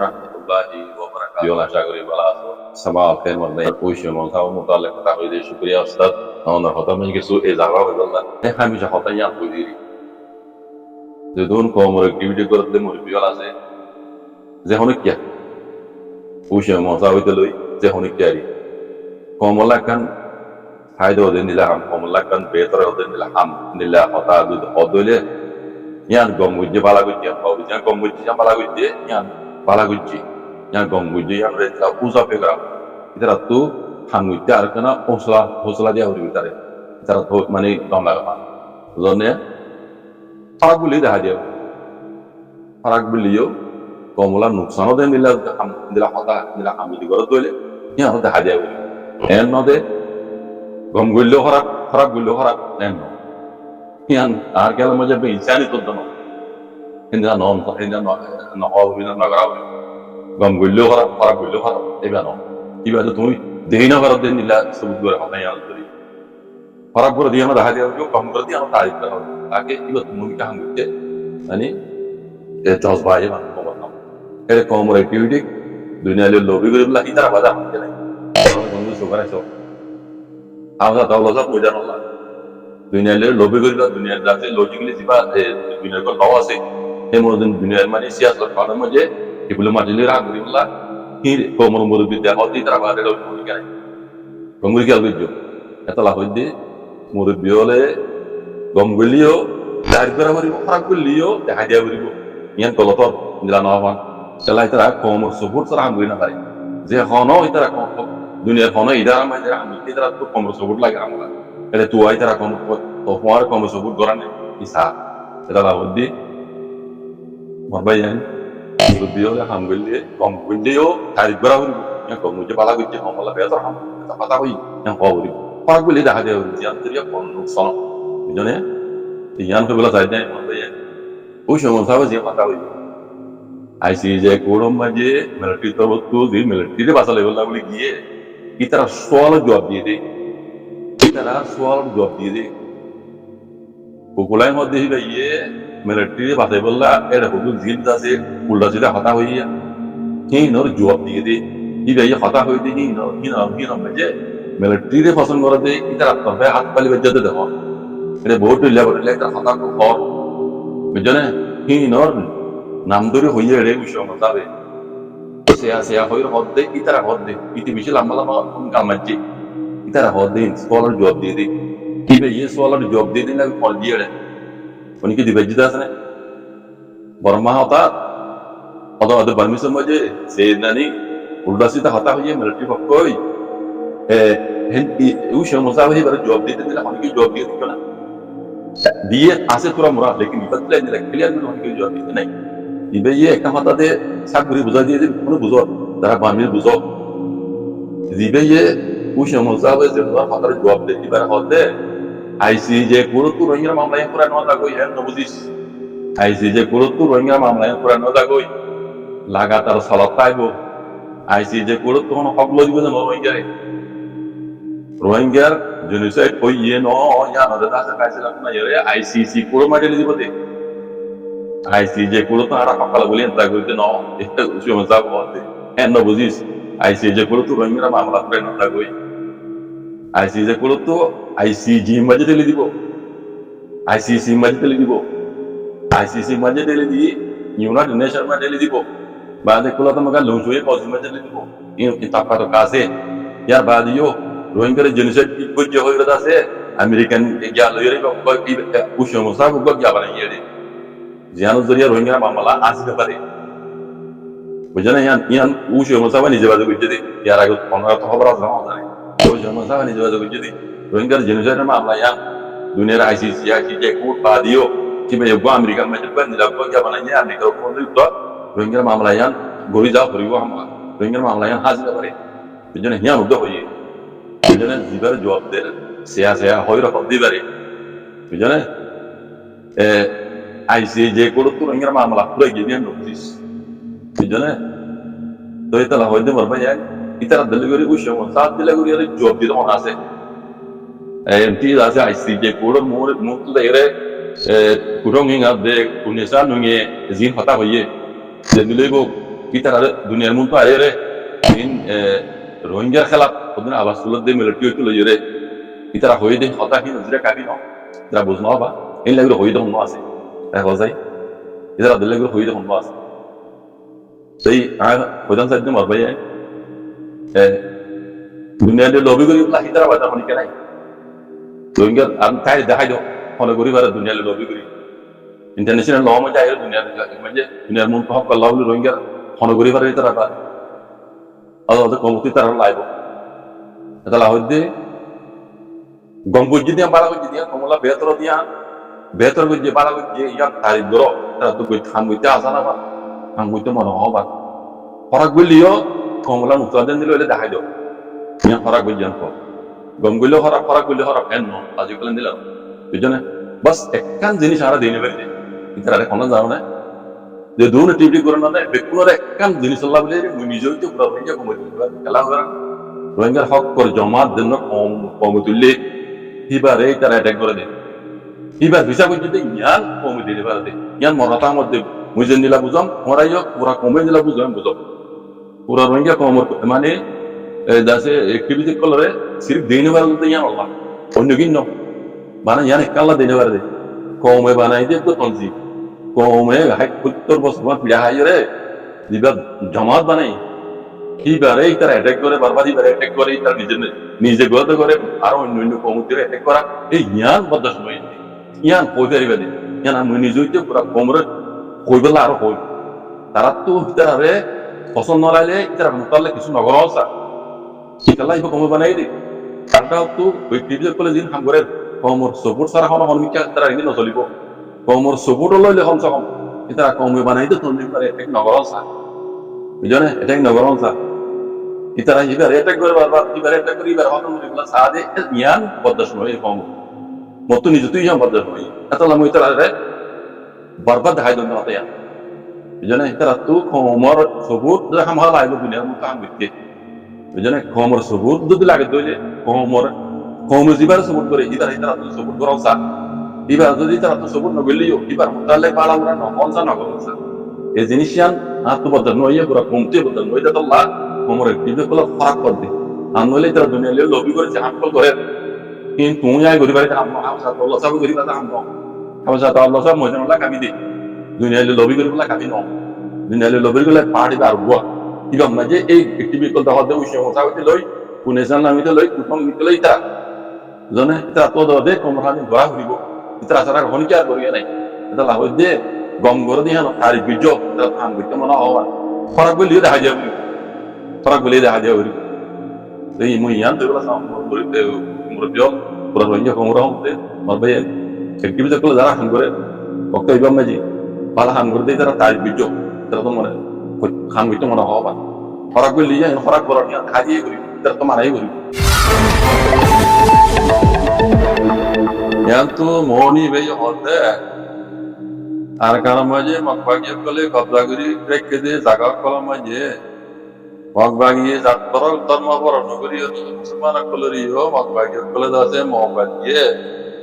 warahmatullahi wabarakatuh. Yo aশা করি ভালো আছো। সাবা আখের মধ্যে পয়সা মনসাও মোতালে কথা হইলে শুকরিয়া উস্তাদ। আমার কথা মানে কিছু এই জায়গা হইল না। আমি যে কথা ইয়া কইলি। যে দোন কোমর অ্যাক্টিভিটি করতে মুরবিওয়াল আছে। যে হনে কি? পয়সা মনসাও হইতে লই যে হনে কি আরি। কমলা কান ফায়দা ওদের নিলা হাম কমলা কান বেতরে ওদের নিলা হাম নিলা কথা ওদলে yan gomgujje balagujje bawu yan gomgujje yan balagujje yan balagujje yan gomgujje yan retla uza pegra itara tu hangujje arkana hosla dia hori bitare itara to mane dom lagama zonne farak buli daha dia farak buliyo komula nuksano den nila ham nila hota nila hamidi goro dole yan hota hadia buli en node gomgujje farak bullo farak en yan arkela mujhe be insani to dono inda non to inda no hobina nagara gam gullo fara gullo fara ebano iba to tumi deina fara den nila subut gore hata yan tori fara gore diana da hadiya jo gam gore diana tarif karo age iba tumi ka hangute ani e tos baye man ko banna ere commemorative dunia le lobby gore la itara bada hamke nai bondu sogara so amra dawlazat mujanallah দুনিয়ালে লবি করিবা দুনিয়ার যাতে logically দিবা দুনিয়ার call বাও আছে হেমোদিন দুনিয়ার মানে সিয়াসত কারণ মধ্যে এগুলো মাটিলে রাগ করিবলা কি কোমর মুরবি দেয়া হতি তারা বাদে লবি করি কেন গঙ্গুলি কি আলবিজো এতলা হইদে মুরবি হলে গঙ্গুলিও দাঁড় করা মারিব খারাপ করলিও দেখা দিয়া করিব ইয়ান কলতর দিলা নবা সেলাই তারা কোমর সপোর্ট তারা আঙ্গুই না পারে যে হনো ইতারা দুনিয়ার হনো ইদারা মানে আমি ইতারা তো কোমর সপোর্ট লাগে আমরা ele tu ai tara como to fora como sobut gorane isa era la odi morbayan rubio la hamgulde kom guldio tari gorawu ya kom muje bala guje kom la beto ham ta pata hoi yang qawri pa gulde da hade odi yan teriya kon sono jone yan ko bela saide morbayan o shomo sabe je pata hoi aisi je korom maje military to tu di military de basa level la guli giye itara soal jawab diye de তারা সোয়াল job দিয়ে দে কুকুলাই মধ্যে হিবা ইয়ে military বাতাই বললা এর হুদুল জিদ আছে উল্টা সিধা হতা হইয়া হিনর জব দিয়ে দে হিবা ইয়ে হতা হই দে হিনর মধ্যে মিলিটারি পছন্দ করে দে ইতার তবে হাত পালি বেজতে দেখো এটা বহুত লেভেল একটা হতা কো কর বুঝনে হিনর নাম ধরে হইয়া রে বিষয় মতাবে সেয়া হইর হদ্দে ইতারা হদ্দে ইতি বেশি লম্বা লম্বা কামাচ্ছি itara hodin scholar job de de kibe ye scholar job de de na call diye re unki di bejida asne barma hota odo permission maje se nani ulda sita hata hoye military pakkoi hen u shomosa hoye bar job de de na unki job de de na diye ase pura mura lekin ibatle ne clear ne unki job de nai ibe ye ekta hata de saguri buza diye de kono buzo dara bamir buzo dibe ye উশে মোজাবে যেটা father job দে দিবার হতে ICJ গুরুত্ব রোহিঙ্গা মামলায় পুরা নদা কই হেন বুঝিস ICJ গুরুত্ব রোহিঙ্গা মামলায় পুরা নদা কই লাগাতার সালাত পাইবো আইসিজে গুরুত্ব কোন হকল দিব না রোহিঙ্গার জেনোসাইড কই ইয়ে ন ইয়া নদা আছে কাইছিল না ইয়ে আইসিসি পুরো মাইলে দিব দে আইসিজে গুরুত্ব আর হকল বলি এন্তা কইতে ন এটা উশে মোজাব হতে হেন বুঝিস আইসিজে গুরুত্ব রোহিঙ্গা মামলা পুরা নদা কই আইসিজে গুরুত্ব আইসিজি মাঝে ঢেলে দিব আইসিসি মাঝে ঢেলে দিব আইসিসি মাঝে ঢেলে দিয়ে ইউনাইটেড নেশন মাঝে ঢেলে দিব বাদে কোলা তোমাকে লুজুয়ে পজি মাঝে ঢেলে দিব এই তাপকা তো কাছে ইয়ার বাদিও রোহিঙ্গার জেনোসাইড কি কইছে হইরা আছে আমেরিকান ইয়া লইরে বা কি উশো মুসাব গো কি আবার ইয়ে জিয়ানো জরিয়া রোহিঙ্গা মামলা আসতে পারে বুঝছেন ইয়ান উশো মুসাব নিজে বাজে কইছে ইয়ার আগে 15 খবর আছে না Jangan ini juga jadi rohingya jenisnya nama yang dunia ICC court badio kiba ya gua Amerika macam ni lah gua kaya mana Amerika pun itu rohingya nama yang goriza beriwa hama rohingya nama yang hasil apa ni jadi yang udah hoji jadi zibar jawab deh saya hoira kau diberi jadi ICC court tu rohingya nama pura jadi yang notis jadi tu itu lah hoji berbaya itara delivery usho saat delivery ada job di mana ase enti ase ICJ kudo mutu dere kurang ingat de kunesa nunge zin hata hoye delivery ইতারা দুনিয়ার মন তো আরে রে রোহিঙ্গার খেলা ওদিন আবাস তুলত দিয়ে মিলিটারি হইতে লই রে ইতারা হয়ে দে হতা কি নজরে কাবি ন ইতারা বুঝ নবা এই লাগলে হয়ে দে আছে দেখা যায় ইতারা দিলে হয়ে দে আছে সেই হইদান সাইড মর ভাই দুনিয়াতে লবি করি বলা ইতারা বাজা হনি কেনাই রোহিঙ্গার আর তাই দেখাই দাও হনে করি বারে দুনিয়াতে লবি করি ইন্টারন্যাশনাল ল মধ্যে আইরে দুনিয়াতে মানে দুনিয়ার মন হক আল্লাহ রোহিঙ্গার হনে করি বারে ইতারা বা আলাদা কমতি তারা লাইব এটা লাহদে গম্বুজি দিয়া বাড়া গজি দিয়া কমলা বেতর গজি বাড়া গজি ইয়া তারিখ ধরো তারা তো কই থাম গইতে আসা না বা থাম গইতে মনে হবা ফরাক বলিও কমলা মুতাদেন দিলে হলে দেখাই দাও ইয়া ফরাক গজি আনকো গম গইলে ফরাক গইলে হরা ফেন ন আজি কলেন দিলাম বুঝনে বাস একখান জিনিস আরা দেইনে পারি ইতারা কোন যাও না যে দুন টিভি করে না বেকুনর একখান জিনিস আল্লাহ বলে মুই নিজেও তো পুরো হইয়া কমে দিবা খেলা করা রোহিঙ্গার হক করে জমার জন্য কম তুললে এবারে তারা অ্যাটাক করে দেয় এবার ভিসা করছে ইয়ান কমে দিতে পারে ইয়ান মরাতার মধ্যে মুজে নিলা বুঝাম মরাই হোক পুরা কমে নিলা বুঝাম বুঝাম পুরা রোহিঙ্গা কম মানে দাসে একটিভিটি কলরে সিরিফ দিনে বার ইয়ান আল্লাহ অন্য কিন্ন মানে ইয়ান একাল্লা দিনে বার দে কমে বানাই দিয়ে তো তনজি কমে 70 বছর পিড়া হাই রে দিবা জমাত বানাই এইবারে তারা অ্যাটাক করে বারবার অ্যাটাক করে তার নিজে গত করে আরো অন্য কমুদের অ্যাটাক করা এই ইয়ান বদাস নয় ইয়ান কই পারিবে না ইয়ান আমি নিজেই তো পুরা কমরে কই বলা আরো কই তারা তো তারে পছন্দ নলাইলে তারা মুতালে কিছু নগর আছে শিকালাই কমে বানাই দে তারটাও তো ওই টিভিতে কলে দিন হাম করে কমর সাপোর্ট সারা হন হনমিকা তারা ইনি নচলিব কমর সাপোর্ট লইলে কমসে কম তারা কমে বানাই দে তন্দিন পারে এক নগর আছে বুঝনে এটা নগর আছে ইতারা এবার অ্যাটাক করে বারবার এবার অ্যাটাক করে এবার হতম করে বলা সাদে ইয়ান বদাস নয় কম মত নিজে তুই ইয়ান বদাস নয় এত লাম ইতারা রে বারবার দেখাই দন হতে ইয়ান বুঝনে ইতারা তো কমর সবুত দেখা মাল আইলো দুনিয়ার মত কাম করতে বুঝনে কমর সবুত যদি লাগে দইলে কমর জিবার সবুত করে ইতারা তো সবুত করাও সা এবার যদি তারা তো সবুত নগলিও এবার মুতালে পালা আমরা নমনসা নগলসা এই জিনিসয়ান আত্মবদল নয় পুরো কমতে বদল নয় এটা আল্লাহ কমরের টিভি গুলো ফারাক করে দে আনলে তারা দুনিয়া লিয়ে লবি করে হামকল করে কিন্তু তুই আই গরি বাড়িতে হামনো হামসা তো আল্লাহ সব গরি বাড়িতে হামনো হামসা তো আল্লাহ সব মজন আল্লাহ কামি দে দুনিয়া লিয়ে লবি করে বলা কামি ন দুনিয়া লিয়ে লবি করে পাড়ি আর বুয়া ইগম না যে এই টিভি কল দাও দে উশে মশা হইতে লই পুনেসান নামিতে লই কুটং নিতে লই তা জনে তা তো দে কমরানি গোয়া হইব ইতরা সারা হনিকা করিয়া নাই এটা লাভ দে গম গরে দিহান তারি বিজো তা থাম বিতে মনা হওয়া ফারাক বলি দেখা যাবে ফারাক বলি দেখা যাবে এই মুই ইয়ান তো বলা সাম বলিতে মুরবিও পুরা রোহিঙ্গা কমরা হতে মারবে একটিভিটি কল যারা হান করে ওকে ইবাম মাজি পালা হান করে দেই তারা তারি বিজো তারা তো মনে খান বিতে মনা হওয়া ফারাক বলি ইয়ান ফারাক বড় নিয়া খাজিয়ে করি তারা তো মারাই করি ইয়ান তো মোহনি বেই হতে আর কারণ মাঝে মগবাগিয়ে কলে কবজা করি রেখে দিয়ে জাগা কলম মাঝে মগবাগিয়ে যাত্রা ধর্ম বরণ করি মুসলমান কলরিও মগবাগিয়ে কলে আছে মগবাগিয়ে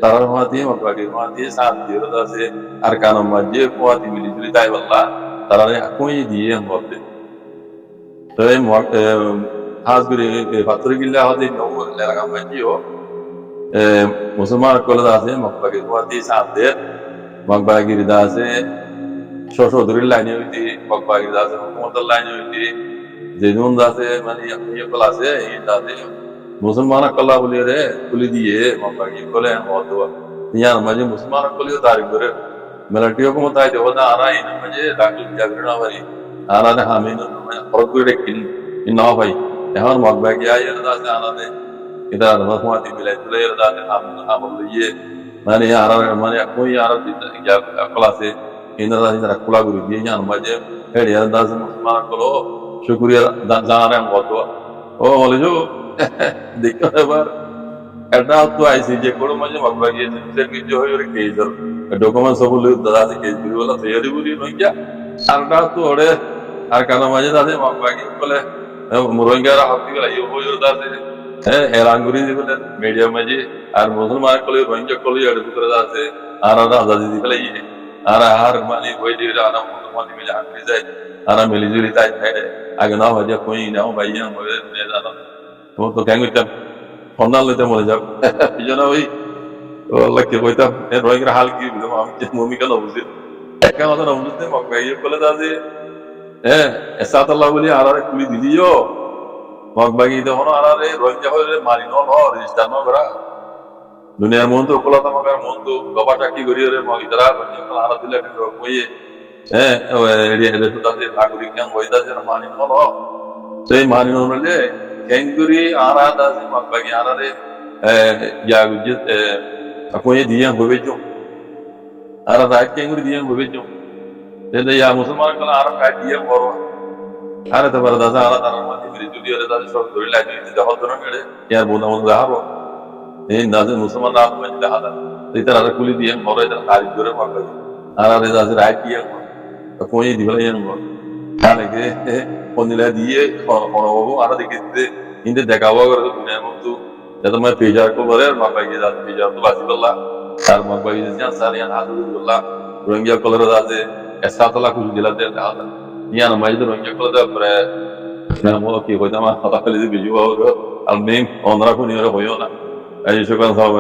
তার মাঝে মগবাগিয়ে মাঝে সাত দিয়ে আছে আর কারণ মাঝে কুয়াতি মিলি জুলি তাই বললা তারা কই দিয়ে বলতে তো এই হাজগুড়ি পাথরি গিল্লা হতে নৌ এলাকা মাঝেও মুসলমান কলে আছে মগবাগিয়ে কুয়াতি সাত দিয়ে মগবাগির দাসে শশোদুরির লাইনে হইতে মগবাগির দাসে হুকুমতের লাইনে হইতে যেজন দাসে মানে ইয়ে কল আছে এই দাসে মুসলমান কল্লা বলি রে তুলি দিয়ে মগবাগি কলে হত ইয়ার মাঝে মুসলমান কলিও তারিখ করে মিলিটারি হুকুমত আইতে হদা আরা ইন মাঝে দাখিল জাগরে না ভাই আরা না হামিন ফরক করে কিন না ভাই এখন মগবাগি আইয়ের দাসে আনাদে এটা রহমাতি মিলাই তুলে এর দাসে আমল ইয়ে মানে আর মানে কই আর ক্লাসে ইন্দা যারা খোলা করে দিয়ে জান মাঝে হেড ইয়ার দাস মুসলমান কলো শুকরিয়া জানারে আমি কত ও বলে যে দেখো এবার এটা তো আইসি যে কোনো মাঝে মগবা গিয়েছে সে কিছু হয়ে ওরে কেজর ডকুমেন্ট সব লই দাদা আছে কেজ বিরি বলা তৈরি বলি নই যা আরটা তো ওরে আর কানা মাঝে দাদে মগবা গিয়ে বলে রোহিঙ্গারা হাতি গলা ইও হই ওর দাদে হেরাঙ্গুরি বলে মিডিয়া মাঝে আর মুসলমান কলে রোহিঙ্গা কলে এর ভিতরে আছে আর আজাদি দিলে আর mali boy di ana mo mali mi han ri zai ana meli juri tai tai aga na hoja koi na bhai yan mo ne jana তো কেন কইতাম ফন্দাল লইতে মরে যাব এই জন্য ওই আল্লাহকে কইতাম এর রোহিঙ্গার হাল কি বুঝলাম আমি যে মমি কেন বুঝি একা কথা না বুঝতে মক্কা ইয়ে বলে দা যে হ্যাঁ এসাত আল্লাহ বলি আরারে কুলি দিলিও মগবাগি তখন আরারে রোহিঙ্গা হয়ে মারি ন রেজিস্টার ন করা দুনিয়ার মন তো উপলতা মগার মন তো গবা চাকরি করি রে মগি তারা আরা দিলে কইয়ে হ্যাঁ এরিয়া এদের তো তাদের নাগরিক কেন হইতা যে মানি ন সেই মানি নলে কেঙ্গুরি আরা দাসি মগবাগি আরারে ya gujit aku ya dia bebejo ara rakyat kengur dia bebejo jadi ya musulman kalau Arab kayak dia baru ara ta bardasa ara tarar mati beri judi ada tadi soal duri lagi itu jauh turun gede ya bodoh bodoh daharo ini nasi musulman aku yang tidak ada itu ara kuli dia baru itu tarik duri makai ara dasi rakyat dia aku ya di bawah yang baru karena ke ponilah dia orang ara dikit ini dekawa kalau dunia itu jadi मैं पेजार को बोले और मापा के जाते पेजार तो बासी बल्ला सार मापा के जाते सारे यहाँ हाथ उधर बल्ला रोहिंग्या कलर जाते ऐसा तो लाख कुछ दिलाते हैं हाथ यहाँ ना माइज तो रोहिंग्या कलर जाते पर मैं मोह की कोई तमाम हाथ पहले से बिजू आओगे अलमीम ऑनरा को नहीं हो रहा हो ना ऐसे शुक्र साहब